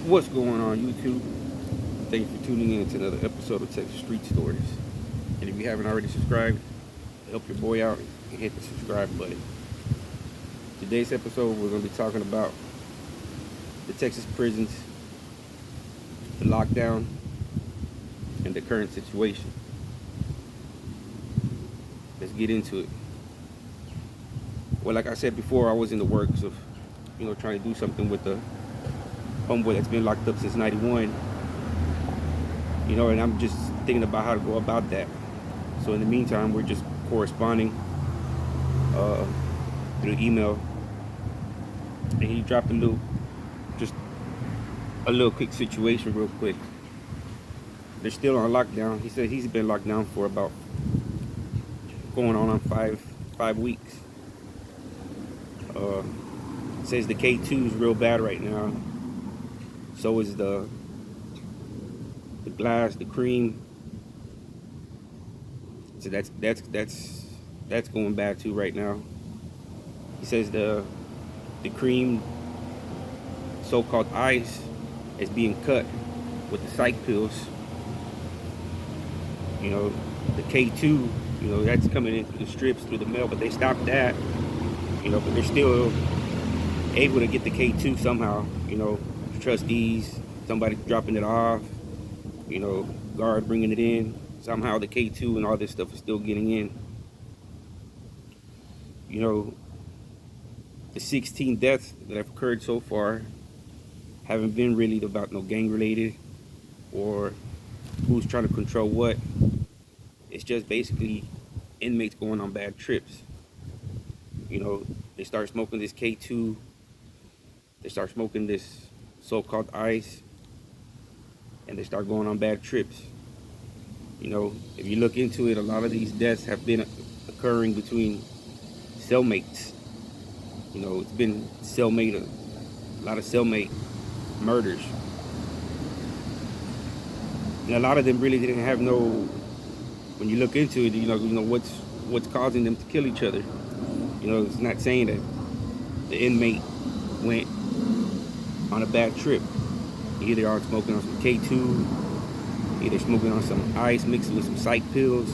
What's going on, YouTube? Thank you for tuning in to another episode of Texas Street Stories. And if you haven't already subscribed, help your boy out and hit the subscribe button. Today's episode, we're going to be talking about the Texas prisons, the lockdown, and the current situation. Let's get into it. Well, like I said before, I was in the works of, trying to do something with the homeboy that's been locked up since '91. And I'm just thinking about how to go about that. So in the meantime, we're just corresponding through email. And he dropped a little quick situation real quick. They're still on lockdown. He said he's been locked down for about going on 5 weeks. Says the K2 is real bad right now. So is the glass, the cream. So that's going bad too right now. He says the cream, so-called ice, is being cut with the Psych pills. The K2, that's coming in through the strips, through the mail, but they stopped that. But they're still able to get the K2 somehow. Trustees, somebody dropping it off, guard bringing it in. Somehow the K2 and all this stuff is still getting in. The 16 deaths that have occurred so far haven't been really about no gang related or who's trying to control what. It's just basically inmates going on bad trips. They start smoking this K2. They start smoking this so-called ice. And they start going on bad trips. If you look into it, a lot of these deaths have been occurring between cellmates. It's been a lot of cellmate murders. And a lot of them really didn't have when you look into it, what's causing them to kill each other. It's not saying that the inmate went on a bad trip. Either are smoking on some K2, either smoking on some ice mixed with some psych pills.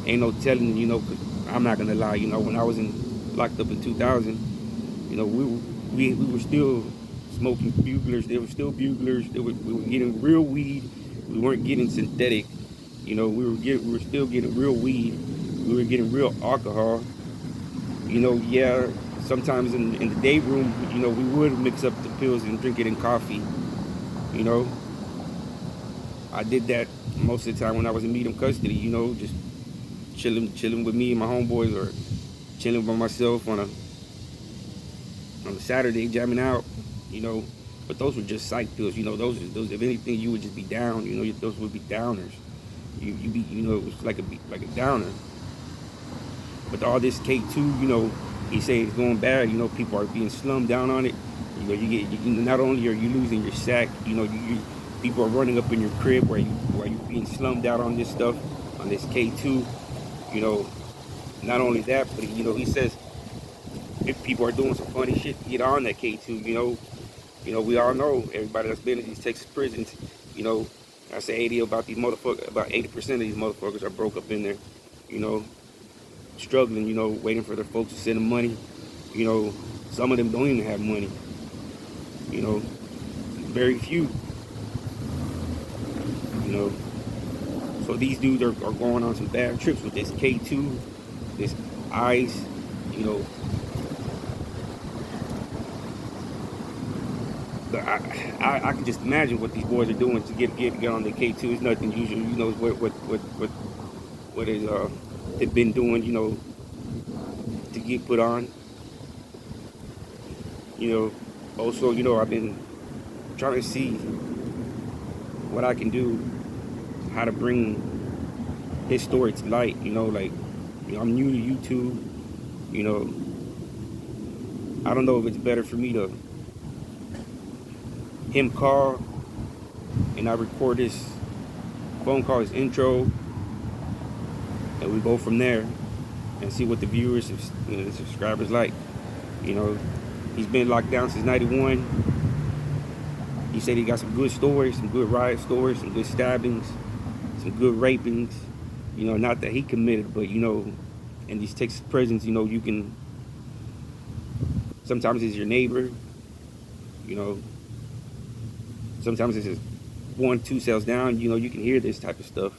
Ain't no telling, cause I'm not gonna lie, when I was locked up in 2000, we were still smoking buglers. They were still buglers. We were getting real weed. We weren't getting synthetic. We were still getting real weed. We were getting real alcohol. Yeah, sometimes in the day room, we would mix up the pills and drink it in coffee. I did that most of the time when I was in medium custody, just chilling with me and my homeboys, or chilling by myself on a Saturday, jamming out, but those were just psych pills, those if anything, you would just be down, those would be downers. You be, it was like a downer. But all this K2, he say it's going bad, people are being slummed down on it. Not only are you losing your sack, people are running up in your crib where you're being slummed out on this stuff, on this K2. Not only that, but he says if people are doing some funny shit to get on that K2, we all know, everybody that's been in these Texas prisons, I say about 80% of these motherfuckers are broke up in there, struggling, waiting for their folks to send them money. Some of them don't even have money. Very few. So these dudes are going on some bad trips with this K2, this ice, I can just imagine what these boys are doing to get on the K2. It's nothing usual. What is they've been doing, to get put on. Also, I've been trying to see what I can do, how to bring his story to light. I'm new to YouTube. I don't know if it's better for me to him call and I record his phone call, his intro, and we go from there and see what the viewers, the subscribers like. He's been locked down since '91. said he got some good stories, some good riot stories, some good stabbings, some good rapings. You know, not that he committed, but you know, in these Texas prisons, you know, you can, sometimes it's your neighbor, you know, sometimes it's just 1, 2 cells down, you know, you can hear this type of stuff.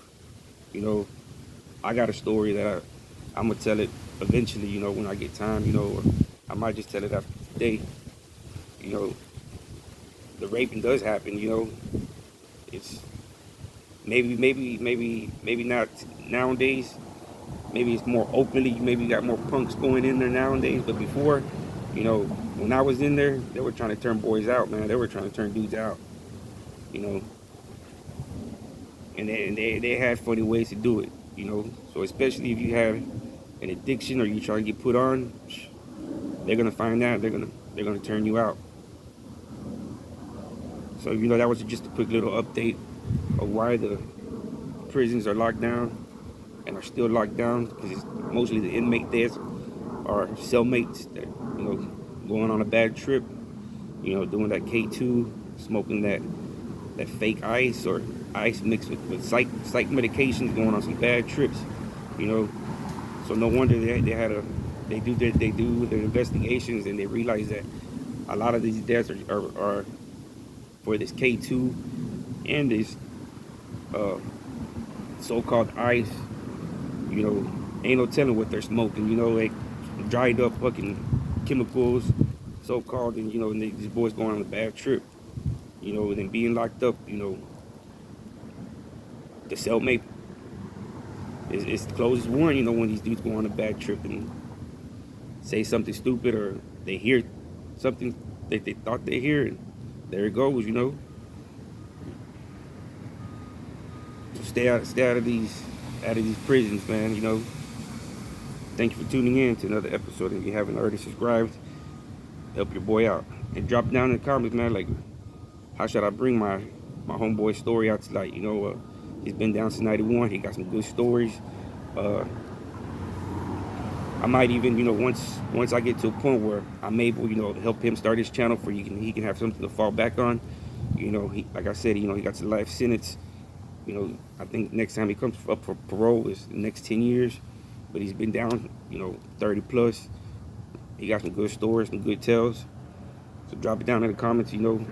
You know, I got a story that I'm gonna tell it eventually, you know, when I get time, you know, or I might just tell it after today. You know, the raping does happen, you know. It's maybe not nowadays. Maybe it's more openly, maybe you got more punks going in there nowadays, but before, you know, when I was in there, they were trying to turn boys out, man. They were trying to turn dudes out, you know. And they had funny ways to do it, you know. So especially if you have an addiction or you try to get put on, they're gonna find out. They're gonna turn you out. So you know that was just a quick little update of why the prisons are locked down and are still locked down, because it's mostly the inmate deaths are cellmates that, you know, going on a bad trip, you know, doing that K2, smoking that fake ice or ice mixed with psych medications, going on some bad trips, you know. So no wonder they do their investigations, and they realize that a lot of these deaths are for this K2 and this uh, so-called ice. You know, ain't no telling what they're smoking. You know, like dried up fucking chemicals, so-called, and you know, and these boys going on a bad trip. You know, and then being locked up. You know, the cellmate is the closest one. You know, when these dudes go on a bad trip and say something stupid, or they hear something that they thought they hear, and there it goes. You know, so stay out of these prisons, man. You know. Thank you for tuning in to another episode. If you haven't already subscribed, help your boy out. And drop down in the comments, man, like, how should I bring my homeboy story out to light? You know, he's been down since '91. He got some good stories. I might even, you know, once I get to a point where I'm able, you know, to help him start his channel for he can have something to fall back on. You know, like I said, you know, he got a life sentence. You know, I think next time he comes up for parole is the next 10 years. But he's been down, you know, 30 plus. He got some good stories, some good tales. So drop it down in the comments, you know,